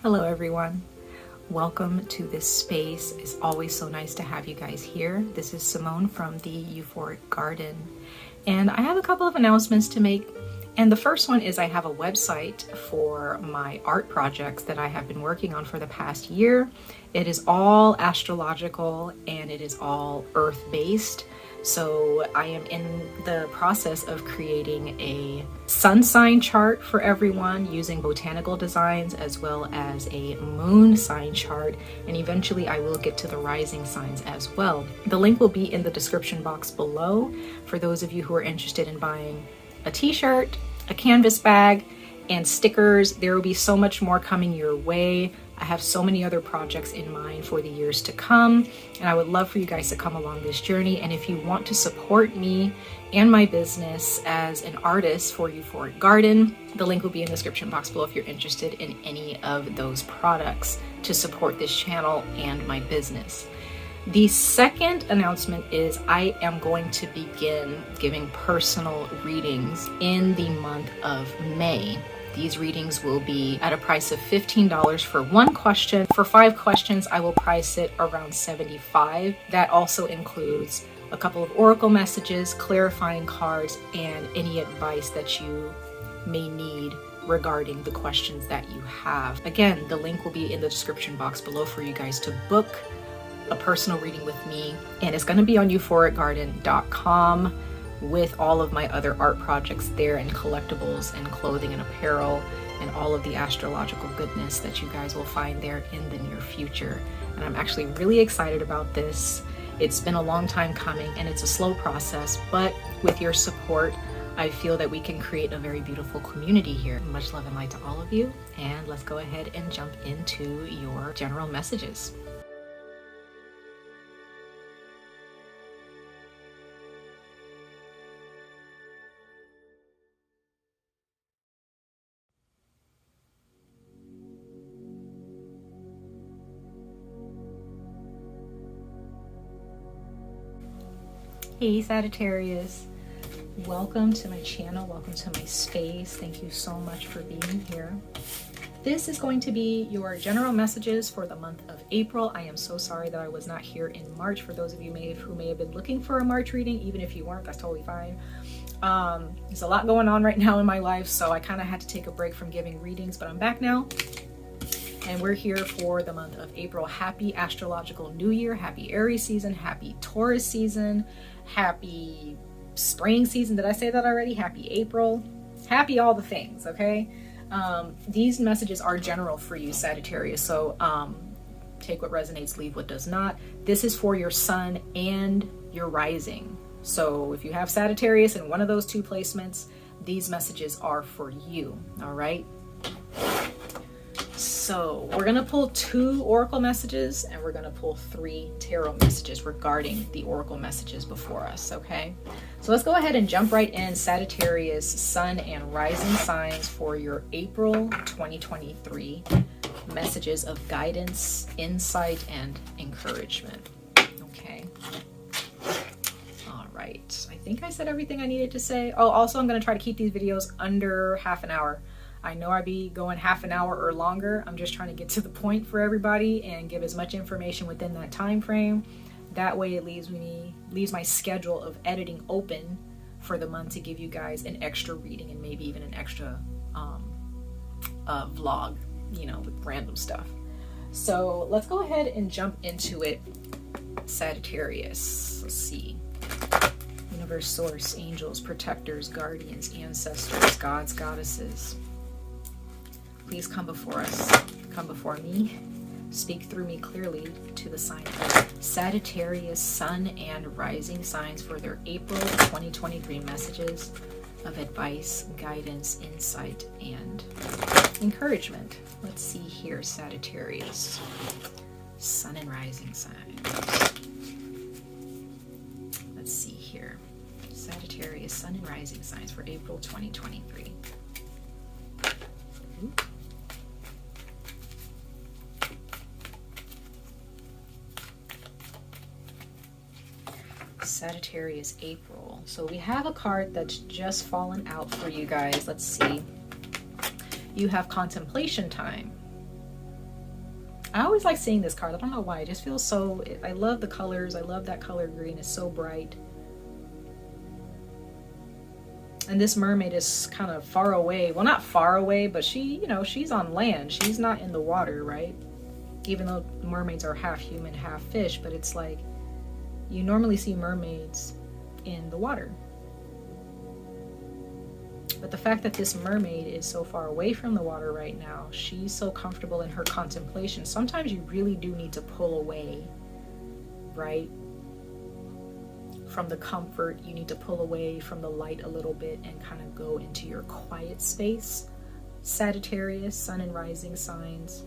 Hello everyone, welcome to this space. It's always so nice to have you guys here. This is Simone from the Euphoric Garden, and I have a couple of announcements to make. And the first one is I have a website for my art projects that I have been working on for the past year. It is all astrological and it is all earth-based. So I am in the process of creating a sun sign chart for everyone using botanical designs, as well as a moon sign chart, and eventually I will get to the rising signs as well. The link will be in the description box below for those of you who are interested in buying a t-shirt, a canvas bag, and stickers. There will be so much more coming your way. I have so many other projects in mind for the years to come, and I would love for you guys to come along this journey. And if you want to support me and my business as an artist for Euphoric Garden, the link will be in the description box below if you're interested in any of those products to support this channel and my business. The second announcement is I am going to begin giving personal readings in the month of May. These readings will be at a price of $15 for one question. For 5 questions, I will price it around $75. That also includes a couple of oracle messages, clarifying cards, and any advice that you may need regarding the questions that you have. Again, the link will be in the description box below for you guys to book a personal reading with me, and it's going to be on euphoricgarden.com with all of my other art projects there, and collectibles and clothing and apparel and all of the astrological goodness that you guys will find there in the near future. And I'm actually really excited about this. It's been a long time coming and it's a slow process, but with your support, I feel that we can create a very beautiful community here. Much love and light to all of you, and let's go ahead and jump into your general messages. Hey Sagittarius, welcome to my channel, welcome to my space. Thank you so much for being here. This is going to be your general messages for the month of April. I am so sorry that I was not here in March. For those of you who may have been looking for a March reading, even if you weren't, that's totally fine. There's a lot going on right now in my life, so I kind of had to take a break from giving readings, but I'm back now. And we're here for the month of April. Happy astrological new year, happy Aries season, happy Taurus season, happy spring season. Did I say that already? Happy April, happy all the things, okay? These messages are general for you, Sagittarius, so take what resonates, leave what does not. This is for your sun and your rising. So if you have Sagittarius in one of those 2 placements, these messages are for you, all right? So we're going to pull 2 oracle messages, and we're going to pull 3 tarot messages regarding the oracle messages before us, okay? So let's go ahead and jump right in. Sagittarius, sun and rising signs for your April 2023 messages of guidance, insight, and encouragement, okay? All right, I think I said everything I needed to say. Oh, also I'm going to try to keep these videos under half an hour. I know I'd be going half an hour or longer. I'm just trying to get to the point for everybody and give as much information within that time frame. That way it leaves my schedule of editing open for the month to give you guys an extra reading and maybe even an extra vlog, you know, with random stuff. So let's go ahead and jump into it. Sagittarius, let's see. Universe, source, angels, protectors, guardians, ancestors, gods, goddesses. Please come before us, come before me, speak through me clearly to the sign of Sagittarius, sun and rising signs for their April 2023 messages of advice, guidance, insight, and encouragement. Let's see here, Sagittarius, sun and rising signs. Let's see here, Sagittarius, sun and rising signs for April 2023. Ooh. Sagittarius, April. So we have a card that's just fallen out for you guys. Let's see. You have contemplation time. I always like seeing this card. I don't know why. It just feels so, I love the colors. I love that color green. It's so bright. And this mermaid is kind of far away. Well, not far away, but she, you know, she's on land. She's not in the water, right? Even though mermaids are half human, half fish, but it's like you normally see mermaids in the water. But the fact that this mermaid is so far away from the water right now, she's so comfortable in her contemplation. Sometimes you really do need to pull away, right? From the comfort, you need to pull away from the light a little bit and kind of go into your quiet space. Sagittarius, sun and rising signs.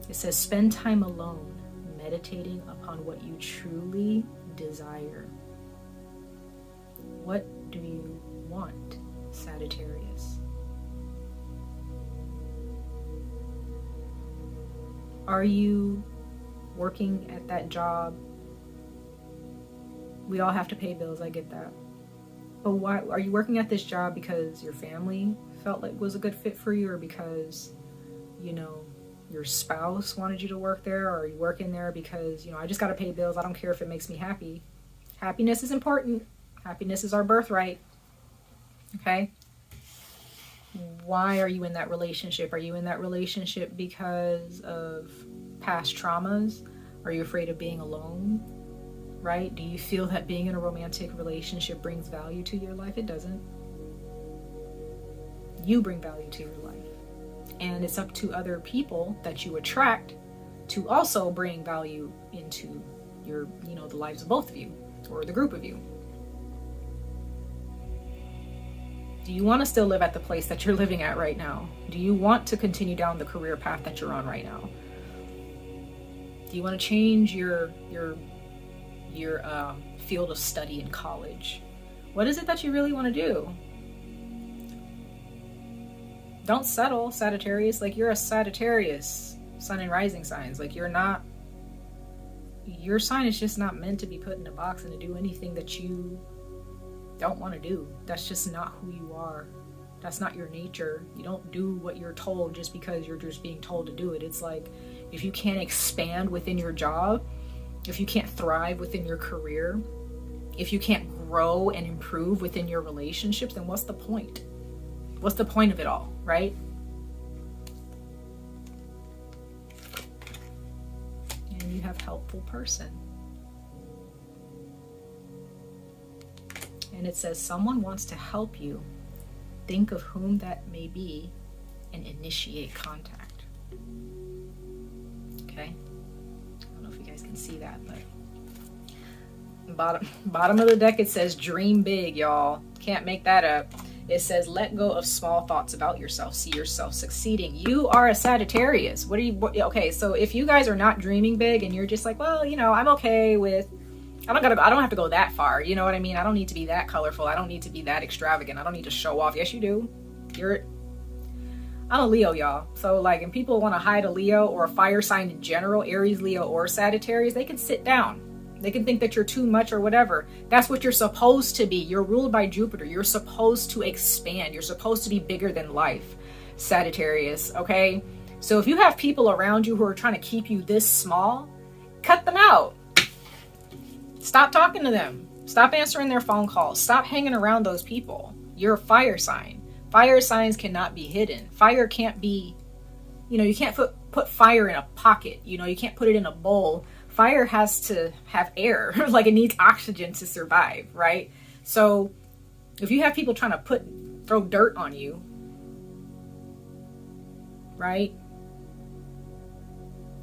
It says, spend time alone, meditating upon what you truly desire. What do you want, Sagittarius? Are you working at that job? We all have to pay bills, I get that. But why are you working at this job? Because your family felt like it was a good fit for you, or because, you know, your spouse wanted you to work there? Or are you working there because, you know, I just got to pay bills. I don't care if it makes me happy. Happiness is important. Happiness is our birthright. Okay? Why are you in that relationship? Are you in that relationship because of past traumas? Are you afraid of being alone? Right? Do you feel that being in a romantic relationship brings value to your life? It doesn't. You bring value to your life. And it's up to other people that you attract to also bring value into your, you know, the lives of both of you, or the group of you. Do you want to still live at the place that you're living at right now? Do you want to continue down the career path that you're on right now? Do you want to change your field of study in college? What is it that you really want to do? Don't settle, Sagittarius. Like, you're a Sagittarius, sun and rising signs. Like, you're not, your sign is just not meant to be put in a box and to do anything that you don't want to do. That's just not who you are. That's not your nature. You don't do what you're told just because you're just being told to do it. It's like, if you can't expand within your job, if you can't thrive within your career, if you can't grow and improve within your relationships, then what's the point? What's the point of it all, right? And you have helpful person. And it says, someone wants to help you. Think of whom that may be and initiate contact. Okay? I don't know if you guys can see that, but bottom of the deck, it says dream big, y'all. Can't make that up. It says, let go of small thoughts about yourself. See yourself succeeding. You are a Sagittarius. Okay, so if you guys are not dreaming big and you're just like, well, you know, I'm okay with, I don't have to go that far. You know what I mean? I don't need to be that colorful. I don't need to be that extravagant. I don't need to show off. Yes, you do. I'm a Leo, y'all. So like, and people want to hide a Leo or a fire sign in general, Aries, Leo, or Sagittarius, they can sit down. They can think that you're too much or whatever. That's what you're supposed to be. You're ruled by Jupiter. You're supposed to expand. You're supposed to be bigger than life, Sagittarius, okay? So if you have people around you who are trying to keep you this small, cut them out. Stop talking to them. Stop answering their phone calls. Stop hanging around those people. You're a fire sign. Fire signs cannot be hidden. Fire can't be, you know, you can't put fire in a pocket. You know, you can't put it in a bowl. Fire has to have air, like it needs oxygen to survive, right? So if you have people trying to throw dirt on you, right?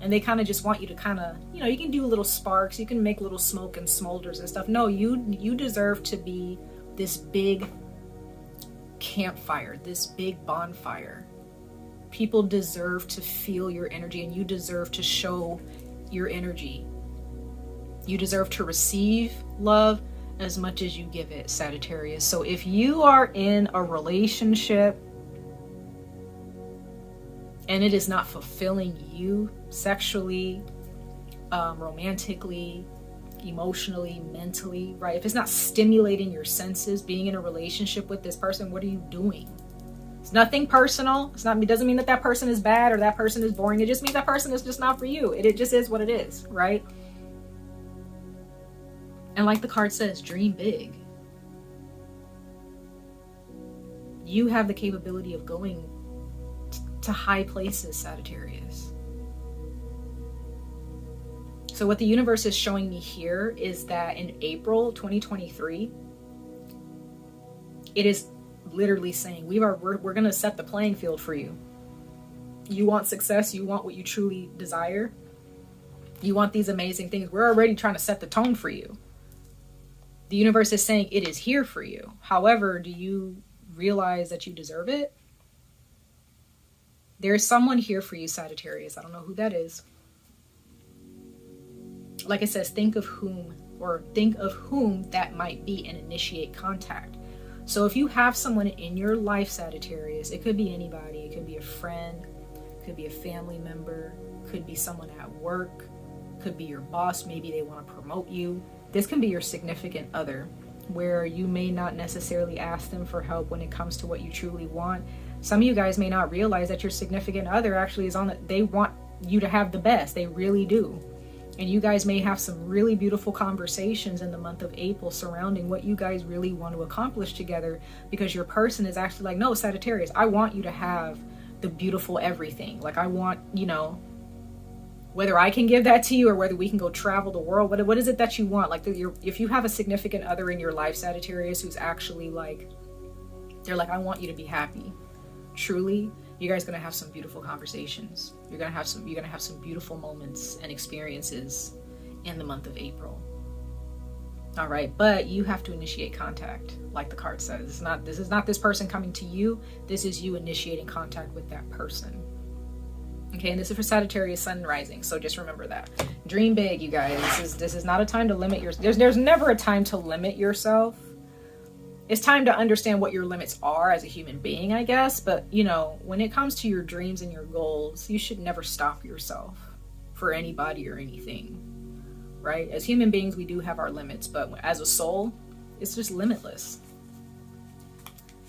And they kind of just want you to kind of, you know, you can do little sparks, you can make little smoke and smolders and stuff. No, you deserve to be this big campfire, this big bonfire. People deserve to feel your energy, and you deserve to show your energy. You deserve to receive love as much as you give it, Sagittarius. So if you are in a relationship and it is not fulfilling you sexually, romantically, emotionally, mentally, right? If it's not stimulating your senses, being in a relationship with this person, what are you doing? It's nothing personal. It doesn't mean that that person is bad or that person is boring. It just means that person is just not for you. It just is what it is, right? And like the card says, dream big. You have the capability of going to high places, Sagittarius. So what the universe is showing me here is that in April 2023, it is literally saying we're going to set the playing field for you. You want success, you want what you truly desire, you want these amazing things. We're already trying to set the tone for you. The universe is saying it is here for you. However, do you realize that you deserve it? There's someone here for you, Sagittarius. I don't know who that is. Like it says, think of whom that might be and initiate contact. So if you have someone in your life, Sagittarius, it could be anybody. It could be a friend, could be a family member, could be someone at work, could be your boss. Maybe they want to promote you. This can be your significant other, where you may not necessarily ask them for help when it comes to what you truly want. Some of you guys may not realize that your significant other actually is they want you to have the best. They really do. And you guys may have some really beautiful conversations in the month of April surrounding what you guys really want to accomplish together, because your person is actually like, no, Sagittarius, I want you to have the beautiful everything. Like I want, whether I can give that to you or whether we can go travel the world, what is it that you want? Like if you have a significant other in your life, Sagittarius, who's actually like, they're like, I want you to be happy. Truly, you guys are gonna have some beautiful conversations. You're gonna have some beautiful moments and experiences in the month of April. All right, but you have to initiate contact, like the card says. This is not this person coming to you. This is you initiating contact with that person. Okay, and this is for Sagittarius, Sun and Rising. So just remember that. Dream big, you guys. This is not a time to limit yourself. There's never a time to limit yourself. It's time to understand what your limits are as a human being, I guess. But, when it comes to your dreams and your goals, you should never stop yourself for anybody or anything, right? As human beings, we do have our limits, but as a soul, it's just limitless.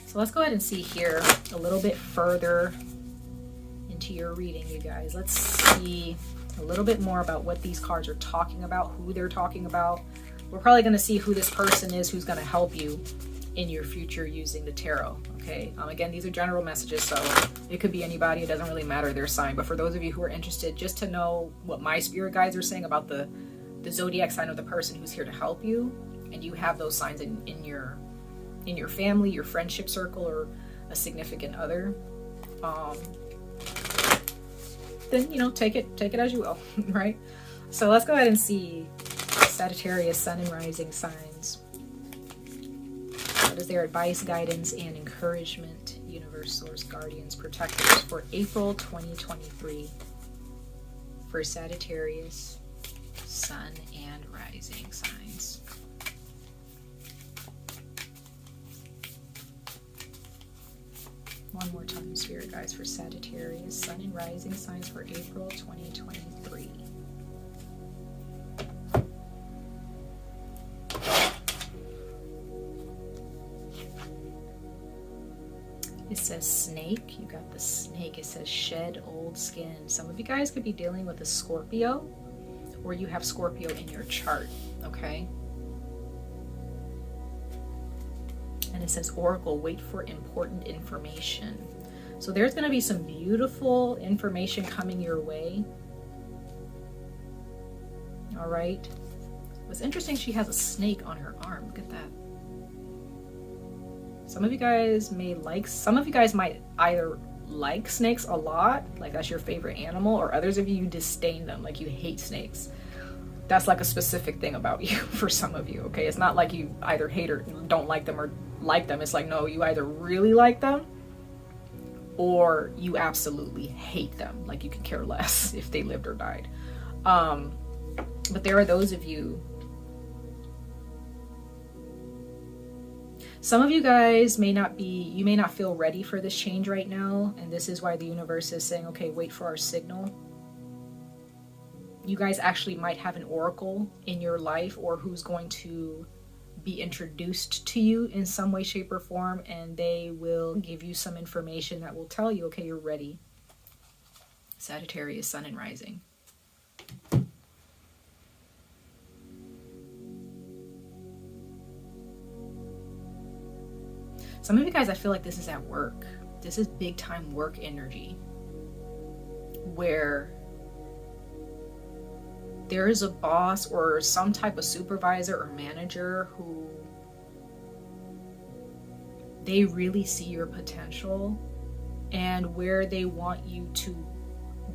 So let's go ahead and see here a little bit further into your reading, you guys. Let's see a little bit more about what these cards are talking about, who they're talking about. We're probably going to see who this person is who's going to help you in your future using the tarot. Okay, again, these are general messages, so it could be anybody. It doesn't really matter their sign, but for those of you who are interested just to know what my spirit guides are saying about the zodiac sign of the person who's here to help you, and you have those signs in your family, your friendship circle, or a significant other, then take it as you will. Right? So let's go ahead and see Sagittarius, Sun and Rising signs. What is their advice, guidance, and encouragement, universe, source, guardians, protectors for April 2023 for Sagittarius, Sun and Rising signs? One more time, spirit guides, for Sagittarius, Sun and Rising signs for April 2023. It says snake. You got the snake. It says shed old skin. Some of you guys could be dealing with a Scorpio, or you have Scorpio in your chart, okay? And it says oracle, wait for important information. So there's going to be some beautiful information coming your way. All right. What's interesting, she has a snake on her arm. Look at that. Some of you guys might either like snakes a lot, like that's your favorite animal, or others of you disdain them, like you hate snakes. That's like a specific thing about you for some of you, okay? It's not like you either hate or don't like them or like them. It's like, no, you either really like them or you absolutely hate them. Like you could care less if they lived or died. But there are those of you, some of you guys may not feel ready for this change right now. And this is why the universe is saying, okay, wait for our signal. You guys actually might have an oracle in your life, or who's going to be introduced to you in some way, shape, or form, and they will give you some information that will tell you, okay, you're ready. Sagittarius, Sun and Rising. Some of you guys, I feel like this is at work. This is big time work energy, where there is a boss or some type of supervisor or manager who they really see your potential and where they want you to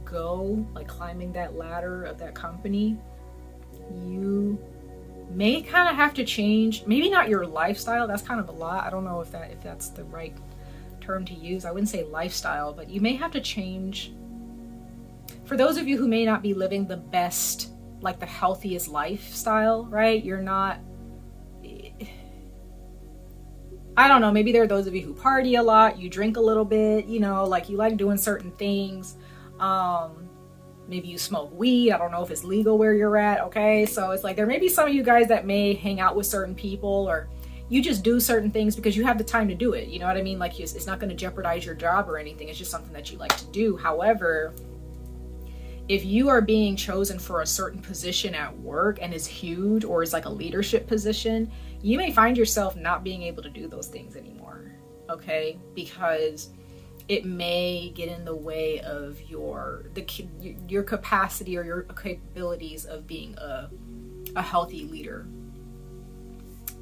go, like climbing that ladder of that company. You may kind of have to change, maybe not your lifestyle, that's kind of a lot. I don't know if that's the right term to use. I wouldn't say lifestyle, but you may have to change. For those of you who may not be living the best, like the healthiest lifestyle, right? You're not, I don't know, maybe there are those of you who party a lot, you drink a little bit, you know, like you like doing certain things. Maybe you smoke weed. I don't know if it's legal where you're at. Okay. So it's like, there may be some of you guys that may hang out with certain people, or you just do certain things because you have the time to do it. You know what I mean? Like it's not going to jeopardize your job or anything. It's just something that you like to do. However, if you are being chosen for a certain position at work and is huge, or is like a leadership position, you may find yourself not being able to do those things anymore. Okay. Because it may get in the way of your capacity or your capabilities of being a healthy leader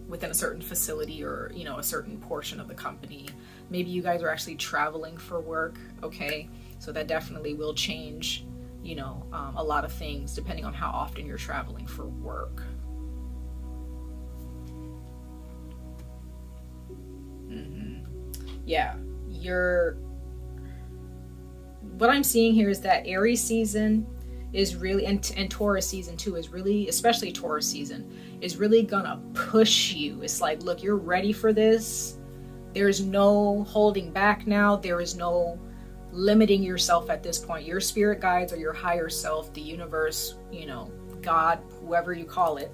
within a certain facility, or, you know, a certain portion of the company. Maybe you guys are actually traveling for work. Okay. So that definitely will change, you know, a lot of things depending on how often you're traveling for work. Yeah. What I'm seeing here is that Aries season is really, and Taurus season too is really, especially Taurus season, is really gonna push you. It's like, look, you're ready for this. There's no holding back now. There is no limiting yourself at this point. Your spirit guides or your higher self, the universe, you know, God, whoever you call it,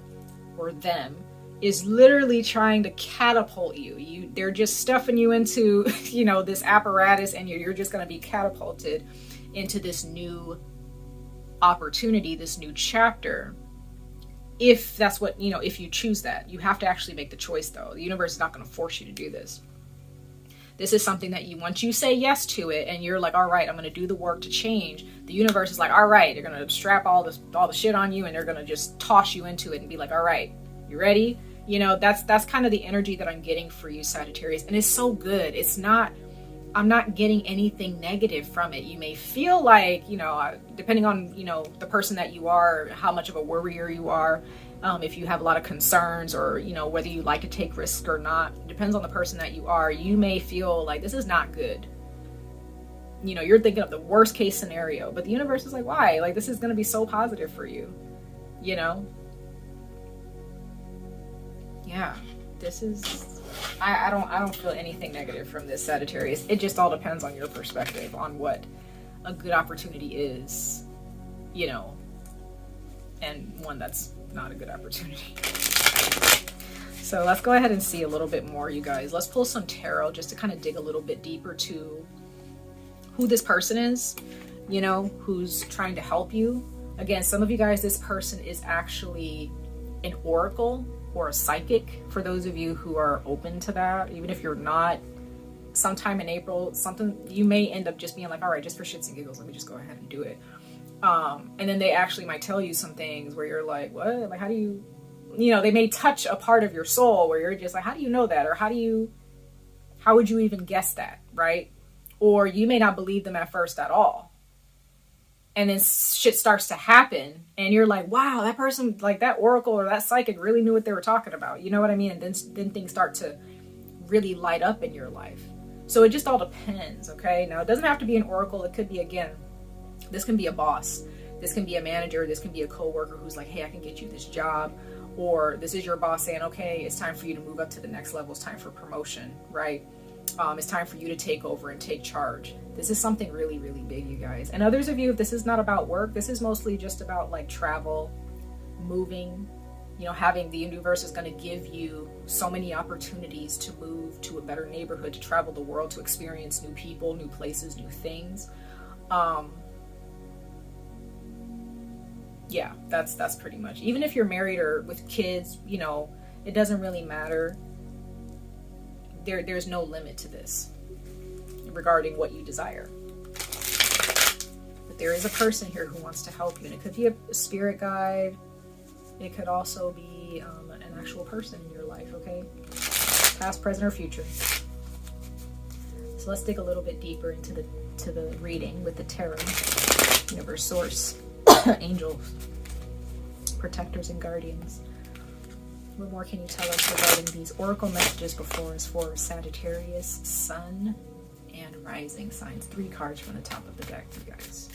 or them, is literally trying to catapult you. They're just stuffing you into, you know, this apparatus, and you're just going to be catapulted into this new opportunity, this new chapter. If that's what, you know, if you choose that. You have to actually make the choice though. The universe is not going to force you to do this. This is something that once you say yes to it and you're like, all right, I'm going to do the work to change, the universe is like, all right, they're going to strap all the shit on you, and they're going to just toss you into it and be like, all right, you ready? You know, that's kind of the energy that I'm getting for you, Sagittarius. And it's so good. I'm not getting anything negative from it. You may feel like, you know, depending on, you know, the person that you are, how much of a worrier you are, if you have a lot of concerns, or, you know, whether you like to take risks or not, it depends on the person that you are. You may feel like this is not good. You know, you're thinking of the worst case scenario, but the universe is like, why? Like, this is going to be so positive for you, you know? Yeah, this is, I don't feel anything negative from this, Sagittarius. It just all depends on your perspective on what a good opportunity is, you know, and one that's not a good opportunity. So let's go ahead and see a little bit more, you guys. Let's pull some tarot just to kind of dig a little bit deeper to who this person is, you know, who's trying to help you. Again, some of you guys, this person is actually an oracle or a psychic, for those of you who are open to that. Even if you're not, sometime in April, something, you may end up just being like, all right, just for shits and giggles, let me just go ahead and do it. And then they actually might tell you some things where you're like, what? Like, how do you know, they may touch a part of your soul where you're just like, how do you know that? Or how would you even guess that, right? Or you may not believe them at first at all. And then shit starts to happen and you're like, wow, that person, like that oracle or that psychic really knew what they were talking about. You know what I mean? And then things start to really light up in your life. So it just all depends, okay? Now, it doesn't have to be an oracle. It could be, again, this can be a boss. This can be a manager. This can be a coworker who's like, hey, I can get you this job. Or this is your boss saying, okay, it's time for you to move up to the next level. It's time for promotion, right? It's time for you to take over and take charge. This is something really, really big, you guys. And others of you, if this is not about work, this is mostly just about like travel, moving, You know, having the universe is going to give you so many opportunities to move to a better neighborhood, to travel the world, to experience new people, new places, new things. Yeah, that's pretty much. Even if you're married or with kids, you know, it doesn't really matter. There's no limit to this regarding what you desire. But there is a person here who wants to help you, and it could be a spirit guide. It could also be an actual person in your life, okay? Past, present, or future. So let's dig a little bit deeper into the reading with the tarot. Universe, source, angels, protectors, and guardians. What more can you tell us regarding these oracle messages before us for Sagittarius, Sun, and Rising signs? 3 cards from the top of the deck, you guys.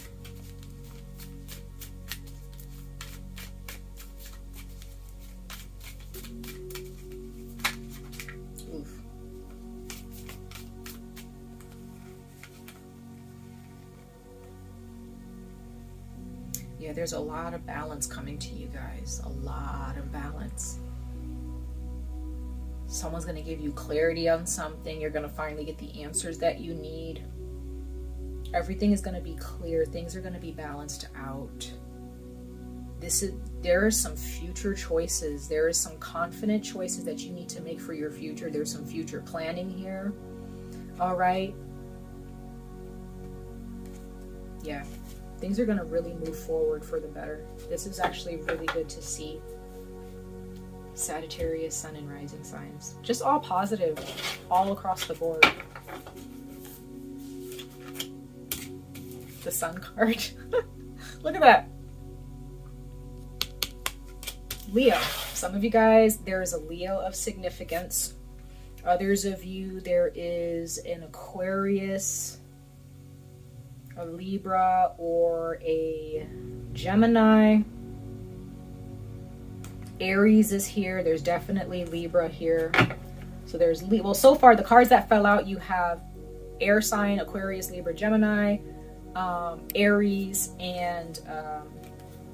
Yeah, there's a lot of balance coming to you guys. A lot of balance. Someone's going to give you clarity on something. You're going to finally get the answers that you need. Everything is going to be clear. Things are going to be balanced out. There are some future choices. There is some confident choices that you need to make for your future. There's some future planning here. All right. Yeah. Things are going to really move forward for the better. This is actually really good to see. Sagittarius, Sun, and Rising signs. Just all positive, all across the board. The Sun card. Look at that. Leo. Some of you guys, there is a Leo of significance. Others of you, there is an Aquarius, a Libra, or a Gemini. Aries is here. There's definitely Libra here. So there's, well, so far the cards that fell out, you have air sign, Aquarius, Libra, Gemini, Aries, and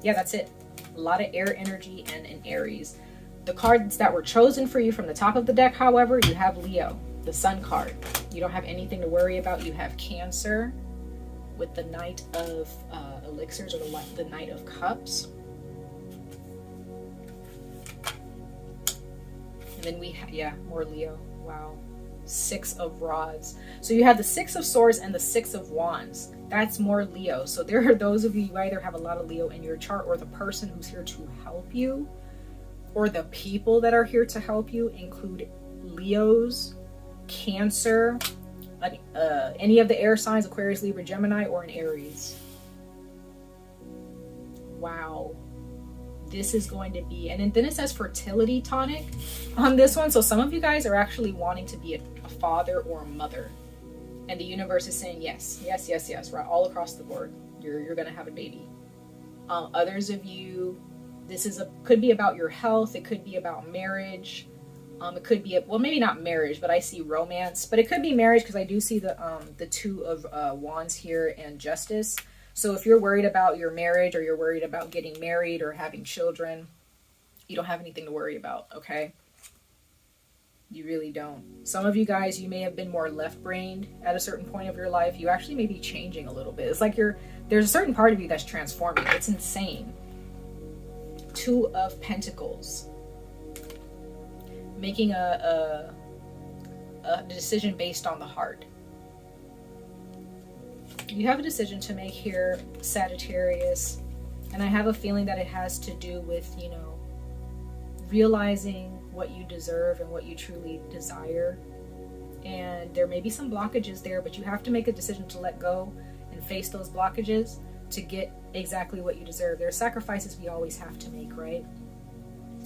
yeah, that's it. A lot of air energy and an Aries. The cards that were chosen for you from the top of the deck, however, you have Leo, the Sun card. You don't have anything to worry about. You have Cancer with the Knight of Elixirs, or the Knight of Cups. And then we have, yeah, more Leo. Wow. 6 of Rods. So you have the 6 of Swords and the 6 of Wands. That's more Leo. So there are those of you, you either have a lot of Leo in your chart, or the person who's here to help you, or the people that are here to help you include Leos, Cancer, any of the air signs, Aquarius, Libra, Gemini, or an Aries. Wow. This is going to be, and then it says fertility tonic on this one. So some of you guys are actually wanting to be a father or a mother. And the universe is saying yes, yes, yes, yes, right, all across the board. You're going to have a baby. Others of you, could be about your health. It could be about marriage. It could be, well, maybe not marriage, but I see romance. But it could be marriage, because I do see the 2 of Wands here and Justice. So if you're worried about your marriage, or you're worried about getting married or having children, you don't have anything to worry about, okay? You really don't. Some of you guys, you may have been more left-brained at a certain point of your life. You actually may be changing a little bit. It's like there's a certain part of you that's transforming. It's insane. 2 of Pentacles. Making a decision based on the heart. You have a decision to make here, Sagittarius, and I have a feeling that it has to do with, you know, realizing what you deserve and what you truly desire. And there may be some blockages there, but you have to make a decision to let go and face those blockages to get exactly what you deserve. There are sacrifices we always have to make, right?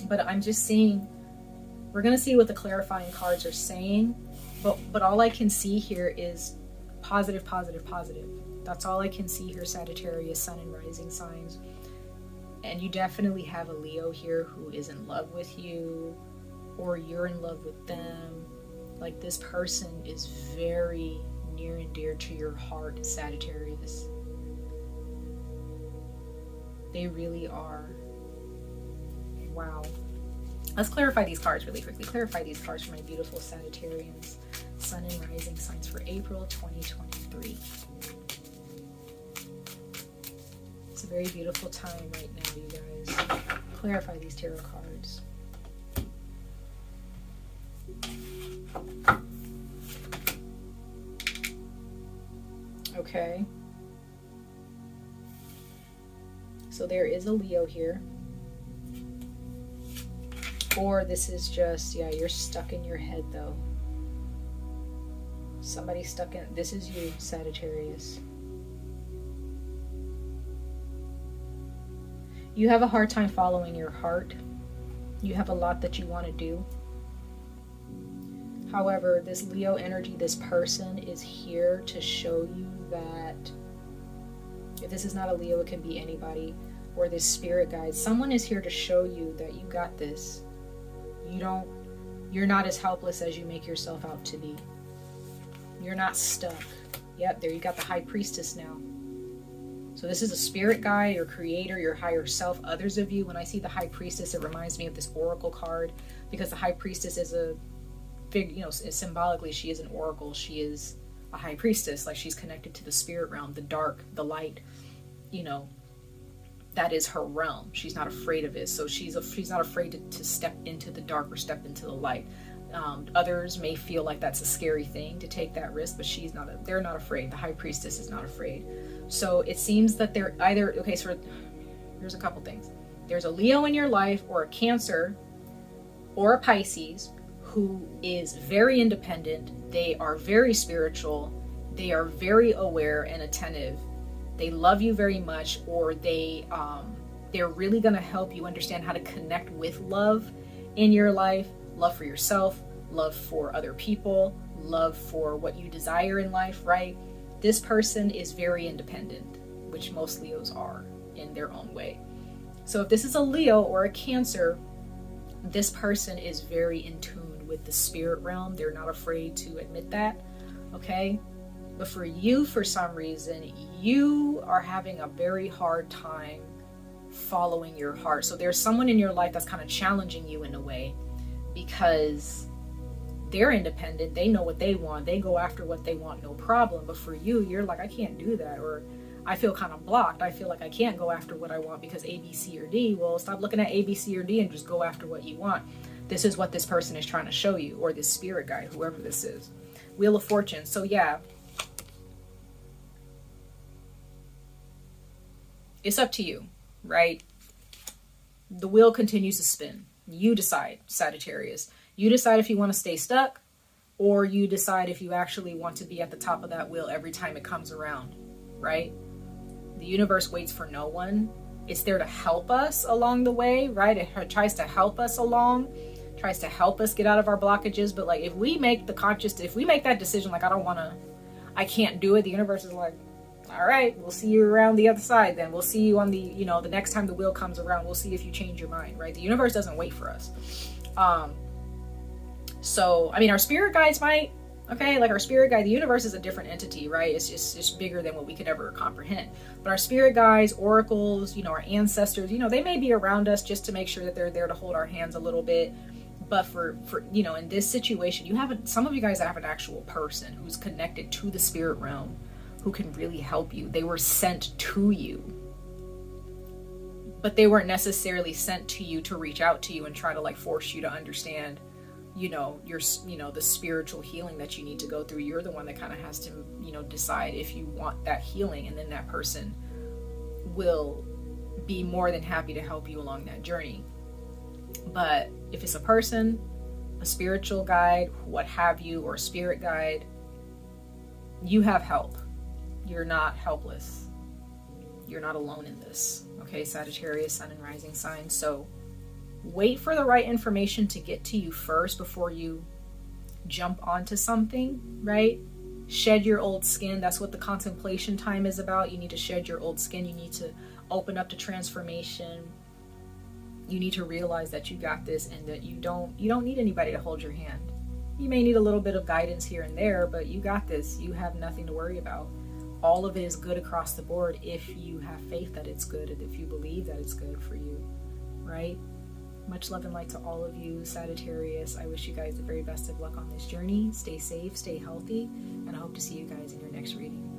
But I'm just seeing, we're going to see what the clarifying cards are saying, but all I can see here is positive, positive, positive. That's all I can see here, Sagittarius, Sun and Rising signs. And you definitely have a Leo here who is in love with you, or you're in love with them. Like, this person is very near and dear to your heart, Sagittarius. They really are. Wow. Let's clarify these cards really quickly. Clarify these cards for my beautiful Sagittarians, Sun and Rising signs for April 2023. It's a very beautiful time right now, you guys. Clarify these tarot cards. Okay. So there is a Leo here. Or this is just, yeah, you're stuck in your head though. Somebody stuck in, this is you, Sagittarius. You have a hard time following your heart. You have a lot that you want to do. However, this Leo energy, this person is here to show you that if this is not a Leo, it can be anybody, or this spirit guide. Someone is here to show you that you got this. You're not as helpless as you make yourself out to be. You're not stuck. Yep, there you got the High Priestess now. So this is a spirit guide, your creator, your higher self. Others of you, when I see the High Priestess, it reminds me of this oracle card, because the High Priestess is a figure, you know, symbolically she is an oracle. She is a High Priestess, like she's connected to the spirit realm, the dark, the light, you know, that is her realm. She's not afraid of it. So she's not afraid to step into the dark or step into the light. Others may feel like that's a scary thing to take that risk, but they're not afraid. The High Priestess is not afraid. So it seems that they're either, okay, so here's a couple things. There's a Leo in your life, or a Cancer, or a Pisces, who is very independent. They are very spiritual. They are very aware and attentive. They love you very much, or they're really going to help you understand how to connect with love in your life. Love for yourself, love for other people, love for what you desire in life, right? This person is very independent, which most Leos are in their own way. So if this is a Leo or a Cancer, this person is very in tune with the spirit realm. They're not afraid to admit that, okay? But for you, for some reason, you are having a very hard time following your heart. So there's someone in your life that's kind of challenging you in a way, because they're independent. They know what they want. They go after what they want, no problem. But for you, you're like, I can't do that. Or I feel kind of blocked. I feel like I can't go after what I want because A, B, C, or D. Well, stop looking at A, B, C, or D and just go after what you want. This is what this person is trying to show you, or this spirit guide, whoever this is. Wheel of Fortune. So yeah, it's up to you, right? The wheel continues to spin. You decide, Sagittarius. You decide if you want to stay stuck, or you decide if you actually want to be at the top of that wheel every time it comes around, right? The universe waits for no one. It's there to help us along the way, right? It tries to help us along, tries to help us get out of our blockages. But like, if we make that decision, like, I can't do it, the universe is like, all right, we'll see you around the other side then. We'll see you on the, the next time the wheel comes around, we'll see if you change your mind, right? The universe doesn't wait for us. So, I mean, our spirit guides might, okay, like our spirit guide, the universe is a different entity, right? It's bigger than what we could ever comprehend. But our spirit guides, oracles, our ancestors, they may be around us just to make sure that they're there to hold our hands a little bit. But for in this situation, some of you guys have an actual person who's connected to the spirit realm, who can really help you. They were sent to you, but they weren't necessarily sent to you to reach out to you and try to like force you to understand, the spiritual healing that you need to go through. You're the one that kind of has to, decide if you want that healing, and then that person will be more than happy to help you along that journey. But if it's a person, a spiritual guide, what have you, or a spirit guide, you have help. You're not helpless. You're not alone in this. Okay, Sagittarius, Sun and Rising sign. So wait for the right information to get to you first before you jump onto something, right? Shed your old skin. That's what the contemplation time is about. You need to shed your old skin. You need to open up to transformation. You need to realize that you got this, and that you don't need anybody to hold your hand. You may need a little bit of guidance here and there, but you got this. You have nothing to worry about. All of it is good across the board if you have faith that it's good, and if you believe that it's good for you, right? Much love and light to all of you, Sagittarius. I wish you guys the very best of luck on this journey. Stay safe, stay healthy, and I hope to see you guys in your next reading.